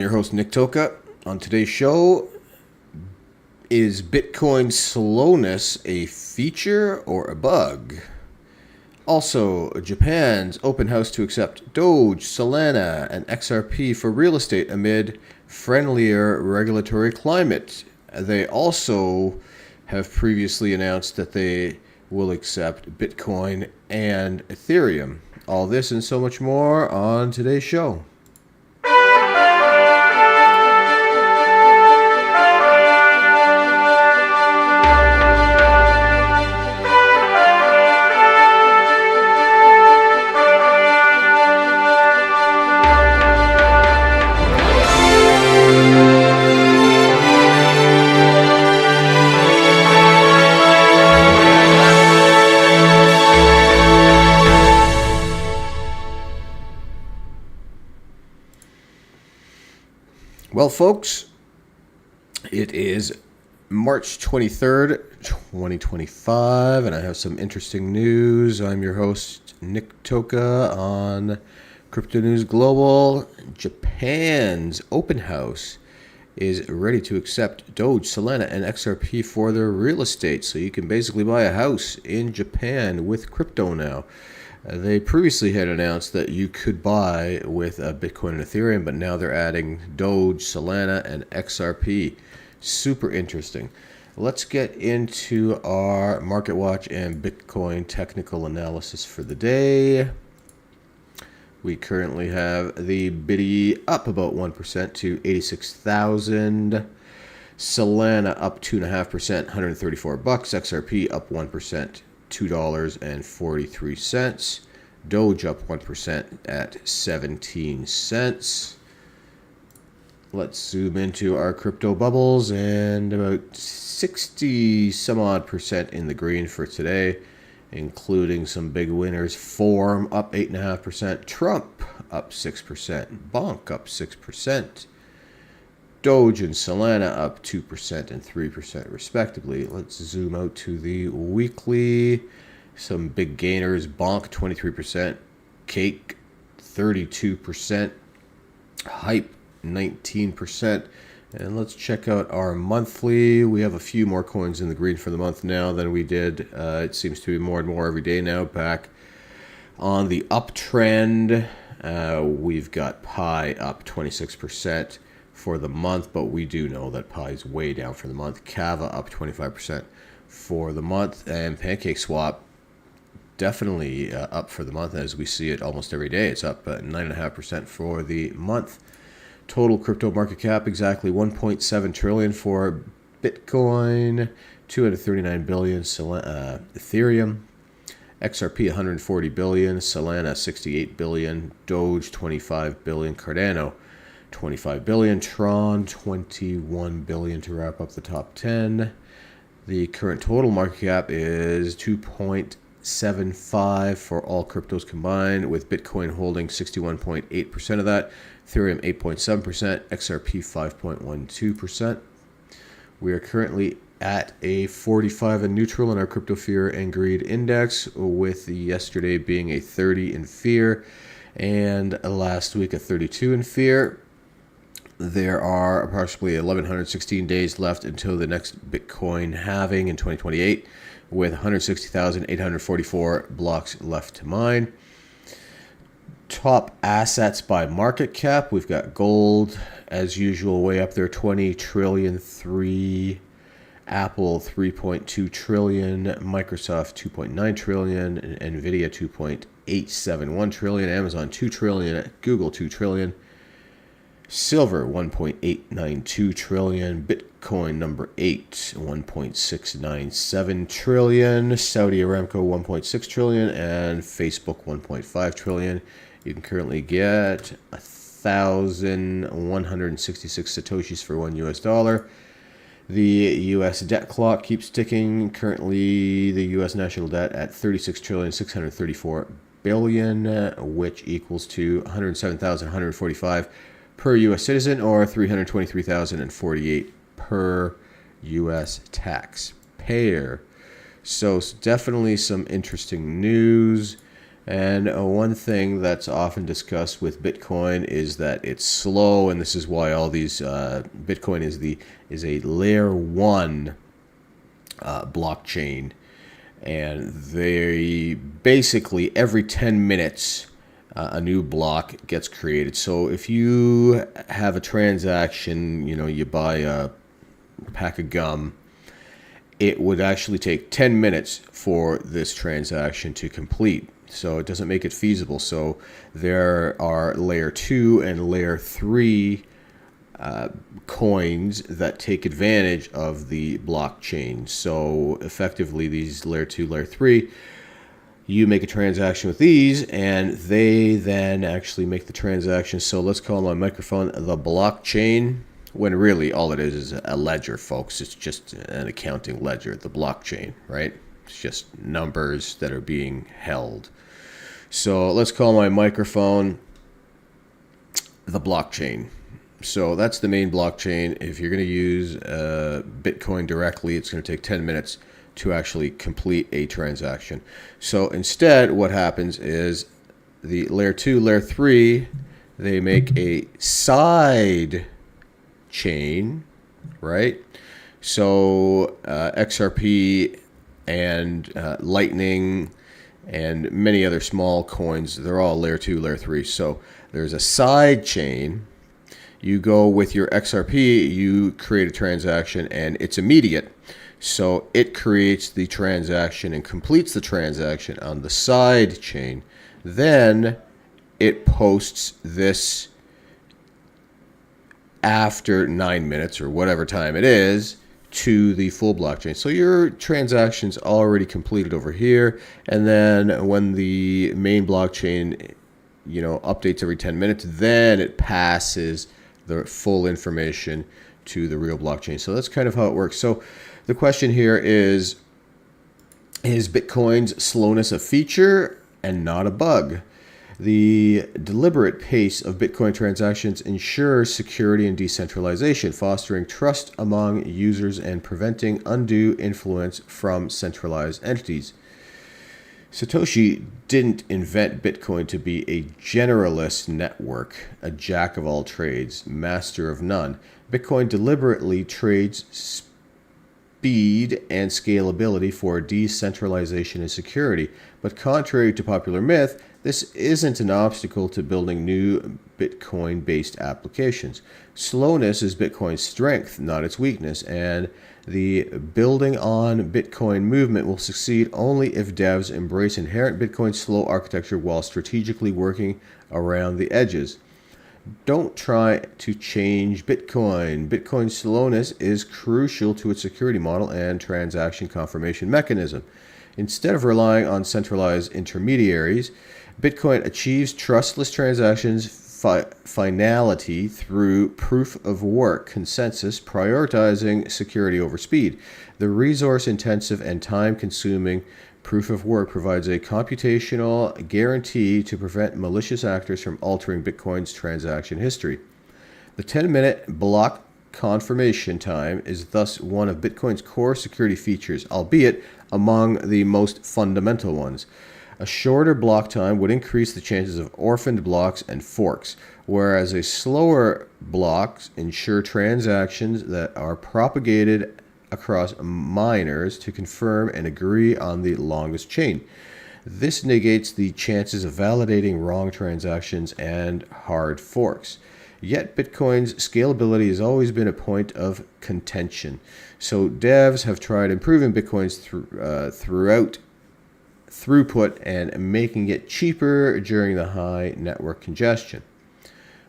Your host Nick Toka. On today's show, is Bitcoin slowness a feature or a bug? Also, Japan's open house to accept DOGE, Solana, and XRP for real estate amid friendlier regulatory climate. They also have previously announced that they will accept Bitcoin and Ethereum. All this and so much more on today's show. Well, folks, it is March 23rd, 2025, and I have some interesting news. I'm your host, Nick Toka, on Crypto News Global. Japan's open house is ready to accept Doge, Solana, and XRP for their real estate. So you can basically buy a house in Japan with crypto now. They previously had announced that you could buy with Bitcoin and Ethereum, but now they're adding Doge, Solana, and XRP. Super interesting. Let's get into our Market Watch and Bitcoin technical analysis for the day. We currently have the BITI up about 1% to 86,000. Solana up 2.5%, 134 bucks. XRP up 1%. $2.43. Doge up 1% at 17 cents. Let's zoom into our crypto bubbles, and about 60 some odd percent in the green for today, including some big winners. Form up 8.5%, Trump up 6%, Bonk up 6%. Doge and Solana up 2% and 3% respectively. Let's zoom out to the weekly. Some big gainers. Bonk 23%, Cake 32%, Hype 19%. And let's check out our monthly. We have a few more coins in the green for the month now than we did. It seems to be more and more every day now. Back on the uptrend. We've got Pi up 26%. For the month, but we do know that Pi is way down for the month. Kava up 25% for the month, and PancakeSwap definitely up for the month, as we see it almost every day. It's up 9.5% for the month. Total crypto market cap exactly 1.7 trillion for Bitcoin, 239 billion Ethereum, XRP 140 billion, Solana 68 billion, Doge 25 billion, Cardano 25 billion, Tron 21 billion to wrap up the top 10. The current total market cap is 2.75 for all cryptos combined, with Bitcoin holding 61.8% of that, Ethereum 8.7%, XRP 5.12%. We are currently at a 45 in neutral in our crypto fear and greed index, with yesterday being a 30 in fear and last week a 32 in fear. There are approximately 1,116 days left until the next Bitcoin halving in 2028, with 160,844 blocks left to mine. Top assets by market cap. We've got gold, as usual, way up there, 20 trillion, 3. Apple, 3.2 trillion. Microsoft, 2.9 trillion. And Nvidia, 2.871 trillion. Amazon, 2 trillion. Google, 2 trillion. Silver, 1.892 trillion. Bitcoin, number 8, 1.697 trillion. Saudi Aramco, 1.6 trillion. And Facebook, 1.5 trillion. You can currently get 1,166 Satoshis for $1 US. The U.S. debt clock keeps ticking. Currently, the U.S. national debt at 36,634 billion, which equals to 107,145 per U.S. citizen, or 323,048 per U.S. taxpayer. So definitely some interesting news. And one thing that's often discussed with Bitcoin is that it's slow, and this is why all these Bitcoin is a layer 1 blockchain, and they basically every 10 minutes a new block gets created. So if you have a transaction, you buy a pack of gum, it would actually take 10 minutes for this transaction to complete. So it doesn't make it feasible. So there are layer 2 and layer 3 coins that take advantage of the blockchain. So effectively, these layer 2, layer 3, you make a transaction with these, and they then actually make the transaction. So let's call my microphone the blockchain, when really all it is a ledger, folks. It's just an accounting ledger, the blockchain, right? It's just numbers that are being held. So let's call my microphone the blockchain. So that's the main blockchain. If you're going to use Bitcoin directly, it's going to take 10 minutes to actually complete a transaction. So instead, what happens is the layer 2, layer 3, they make a side chain, right? So XRP and Lightning and many other small coins, they're all layer 2, layer 3. So there's a side chain. You go with your XRP, you create a transaction, and it's immediate. So it creates the transaction and completes the transaction on the side chain. Then it posts this after 9 minutes or whatever time it is to the full blockchain. So your transaction's already completed over here, and then when the main blockchain updates every 10 minutes, then it passes the full information to the real blockchain. So that's kind of how it works. So the question here is Bitcoin's slowness a feature and not a bug? The deliberate pace of Bitcoin transactions ensures security and decentralization, fostering trust among users and preventing undue influence from centralized entities. Satoshi didn't invent Bitcoin to be a generalist network, a jack of all trades, master of none. Bitcoin deliberately trades speed and scalability for decentralization and security. But contrary to popular myth, this isn't an obstacle to building new Bitcoin-based applications. Slowness is Bitcoin's strength, not its weakness, and the building on Bitcoin movement will succeed only if devs embrace inherent Bitcoin's slow architecture while strategically working around the edges. Don't try to change Bitcoin. Bitcoin's slowness is crucial to its security model and transaction confirmation mechanism. Instead of relying on centralized intermediaries, Bitcoin achieves trustless transactions finality through proof of work consensus, prioritizing security over speed. The resource-intensive and time-consuming proof of work provides a computational guarantee to prevent malicious actors from altering Bitcoin's transaction history. The 10-minute block confirmation time is thus one of Bitcoin's core security features, albeit among the most fundamental ones. A shorter block time would increase the chances of orphaned blocks and forks, whereas a slower blocks ensure transactions that are propagated across miners to confirm and agree on the longest chain. This negates the chances of validating wrong transactions and hard forks. Yet Bitcoin's scalability has always been a point of contention. So devs have tried improving Bitcoin's throughput and making it cheaper during the high network congestion.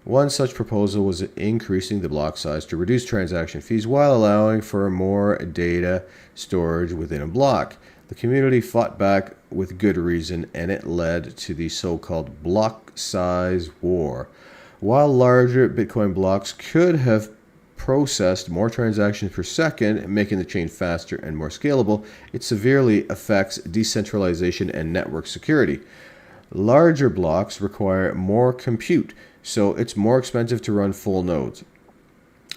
One such proposal was increasing the block size to reduce transaction fees while allowing for more data storage within a block. The community fought back with good reason, and it led to the so-called block size war. While larger Bitcoin blocks could have processed more transactions per second, making the chain faster and more scalable, it severely affects decentralization and network security. Larger blocks require more compute, so it's more expensive to run full nodes.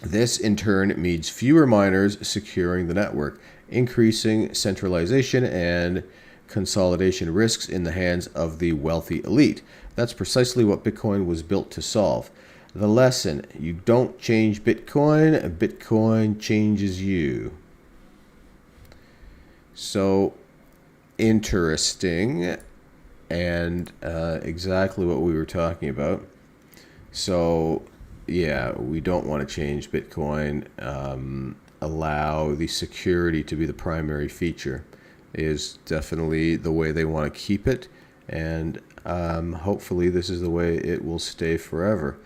This in turn means fewer miners securing the network, increasing centralization and consolidation risks in the hands of the wealthy elite. That's precisely what Bitcoin was built to solve. The lesson: you don't change Bitcoin, Bitcoin changes you. So interesting, and exactly what we were talking about. So yeah, we don't want to change Bitcoin. Allow the security to be the primary feature is definitely the way they want to keep it, and hopefully this is the way it will stay forever.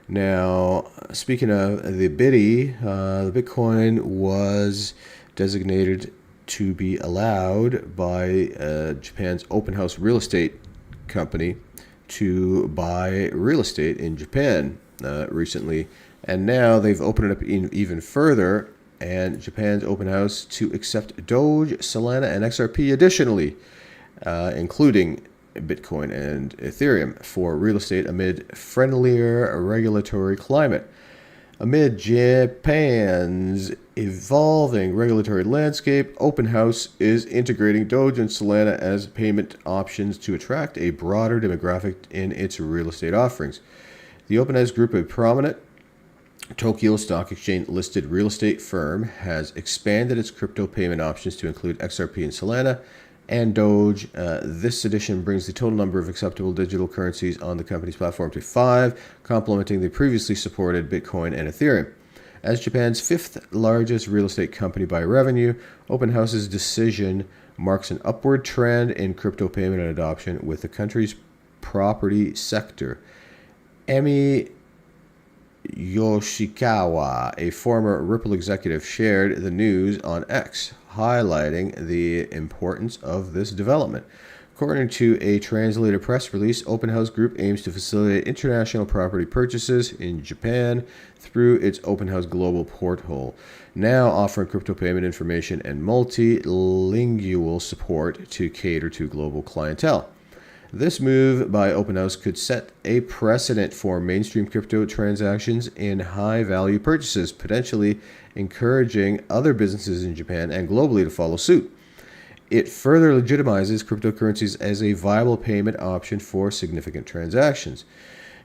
Now, speaking of the biddy, the Bitcoin was designated to be allowed by Japan's open house real estate company to buy real estate in Japan recently. And now they've opened it up even further, and Japan's open house to accept Doge, Solana, and XRP additionally, including Bitcoin and Ethereum for real estate amid friendlier regulatory climate. Amid Japan's evolving regulatory landscape, Open House is integrating Doge and Solana as payment options to attract a broader demographic in its real estate offerings. The Open House Group, a prominent Tokyo Stock Exchange listed real estate firm, has expanded its crypto payment options to include XRP and Solana and Doge. This addition brings the total number of acceptable digital currencies on the company's platform to 5, complementing the previously supported Bitcoin and Ethereum. As Japan's 5th largest real estate company by revenue, Open House's decision marks an upward trend in crypto payment adoption with the country's property sector. Emi Yoshikawa, a former Ripple executive, shared the news on X, highlighting the importance of this development. According to a translated press release, Open House Group aims to facilitate international property purchases in Japan through its Open House Global portal, now offering crypto payment information and multilingual support to cater to global clientele. This move by Open House could set a precedent for mainstream crypto transactions in high-value purchases, potentially encouraging other businesses in Japan and globally to follow suit. It further legitimizes cryptocurrencies as a viable payment option for significant transactions.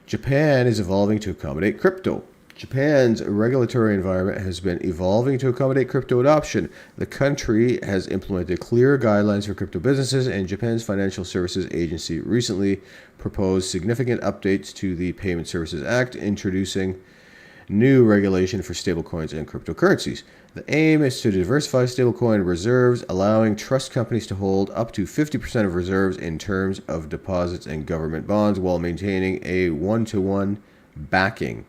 Japan is evolving to accommodate crypto. Japan's regulatory environment has been evolving to accommodate crypto adoption. The country has implemented clear guidelines for crypto businesses, and Japan's Financial Services Agency recently proposed significant updates to the Payment Services Act, introducing new regulation for stablecoins and cryptocurrencies. The aim is to diversify stablecoin reserves, allowing trust companies to hold up to 50% of reserves in terms of deposits and government bonds while maintaining a one-to-one backing.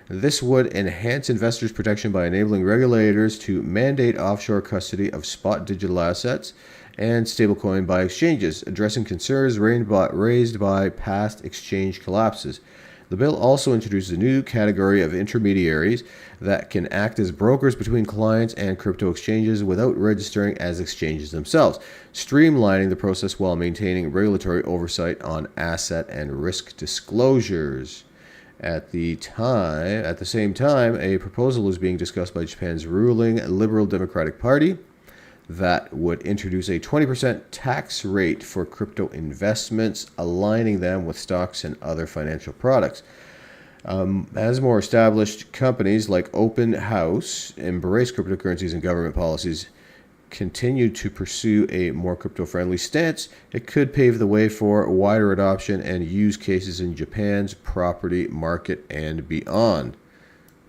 This would enhance investors' protection by enabling regulators to mandate offshore custody of spot digital assets and stablecoin by exchanges, addressing concerns raised by past exchange collapses. The bill also introduces a new category of intermediaries that can act as brokers between clients and crypto exchanges without registering as exchanges themselves, streamlining the process while maintaining regulatory oversight on asset and risk disclosures. At the same time, a proposal is being discussed by Japan's ruling Liberal Democratic Party that would introduce a 20% tax rate for crypto investments, aligning them with stocks and other financial products. As more established companies like Open House embrace cryptocurrencies and government policies continue to pursue a more crypto-friendly stance, it could pave the way for wider adoption and use cases in Japan's property market and beyond.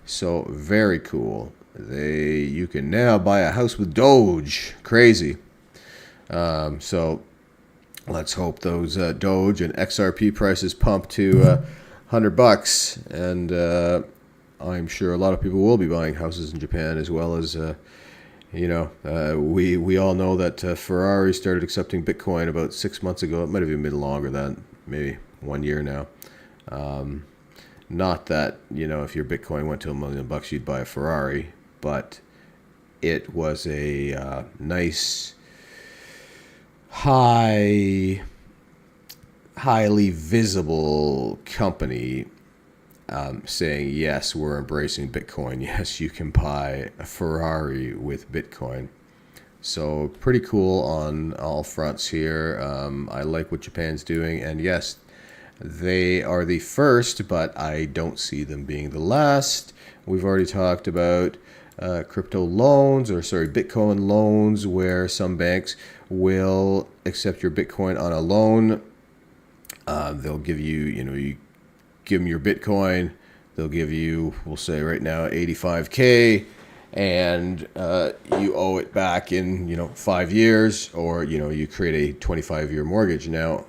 So very cool. You can now buy a house with Doge. Crazy. So let's hope those Doge and XRP prices pump to $100, and I'm sure a lot of people will be buying houses in Japan, as well as we all know that Ferrari started accepting Bitcoin about 6 months ago. It might have even been longer than maybe 1 year now. Not that, if your Bitcoin went to $1 million, you'd buy a Ferrari, but it was a nice, highly visible company saying, yes, we're embracing Bitcoin. Yes, you can buy a Ferrari with Bitcoin. So pretty cool on all fronts here. I like what Japan's doing, and yes, they are the first, but I don't see them being the last. We've already talked about crypto loans, or sorry, Bitcoin loans, where some banks will accept your Bitcoin on a loan. They'll give you, you give them your Bitcoin, they'll give you, we'll say right now, 85K, and you owe it back in, 5 years, or, you create a 25-year mortgage. Now,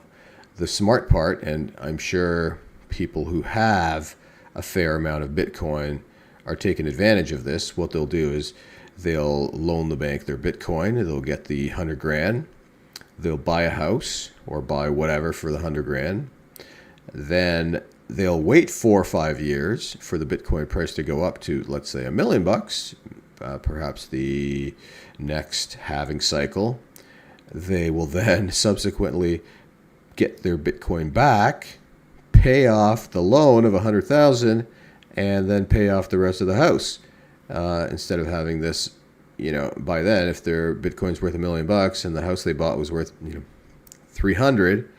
the smart part, and I'm sure people who have a fair amount of Bitcoin are taking advantage of this. What they'll do is they'll loan the bank their Bitcoin. They'll get the 100 grand. They'll buy a house or buy whatever for the 100 grand. Then they'll wait 4 or 5 years for the Bitcoin price to go up to, let's say, $1 million, perhaps the next halving cycle. They will then subsequently get their Bitcoin back, pay off the loan of 100,000, and then pay off the rest of the house. Instead of having this, by then, if their Bitcoin's worth $1 million and the house they bought was worth, 300,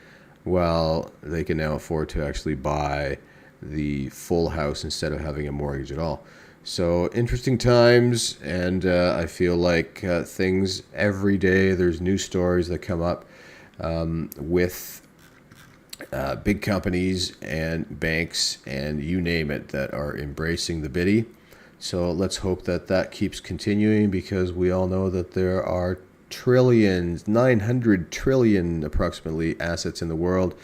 well, they can now afford to actually buy the full house instead of having a mortgage at all. So interesting times, and I feel like things every day, there's new stories that come up with big companies and banks and you name it that are embracing the biddy. So let's hope that that keeps continuing, because we all know that there are trillions, 900 trillion approximately assets in the world.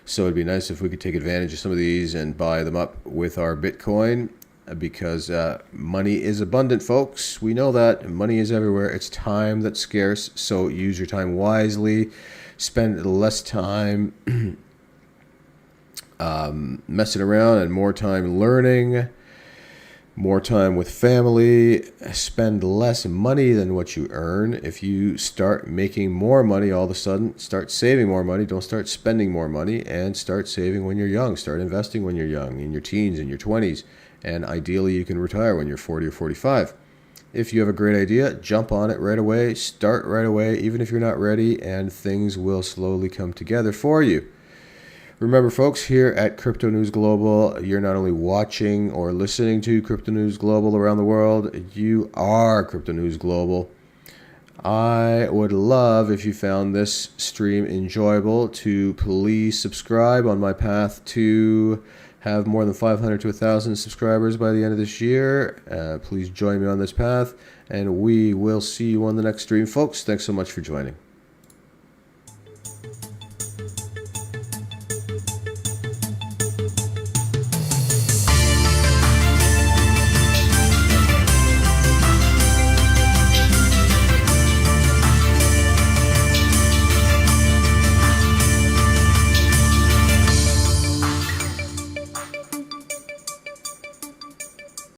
So it'd be nice if we could take advantage of some of these and buy them up with our Bitcoin, because money is abundant, folks. We know that money is everywhere. It's time that's scarce. So use your time wisely. Spend less time messing around and more time learning, more time with family. Spend less money than what you earn. If you start making more money, all of a sudden start saving more money. Don't start spending more money, and start saving when you're young. Start investing when you're young, in your teens, in your 20s, and ideally you can retire when you're 40 or 45. If you have a great idea, jump on it right away. Start right away, even if you're not ready, and things will slowly come together for you. Remember, folks, here at Crypto News Global, you're not only watching or listening to Crypto News Global around the world, you are Crypto News Global. I would love, if you found this stream enjoyable, to please subscribe on my path to have more than 500 to 1,000 subscribers by the end of this year. Please join me on this path, and we will see you on the next stream, folks. Thanks so much for joining.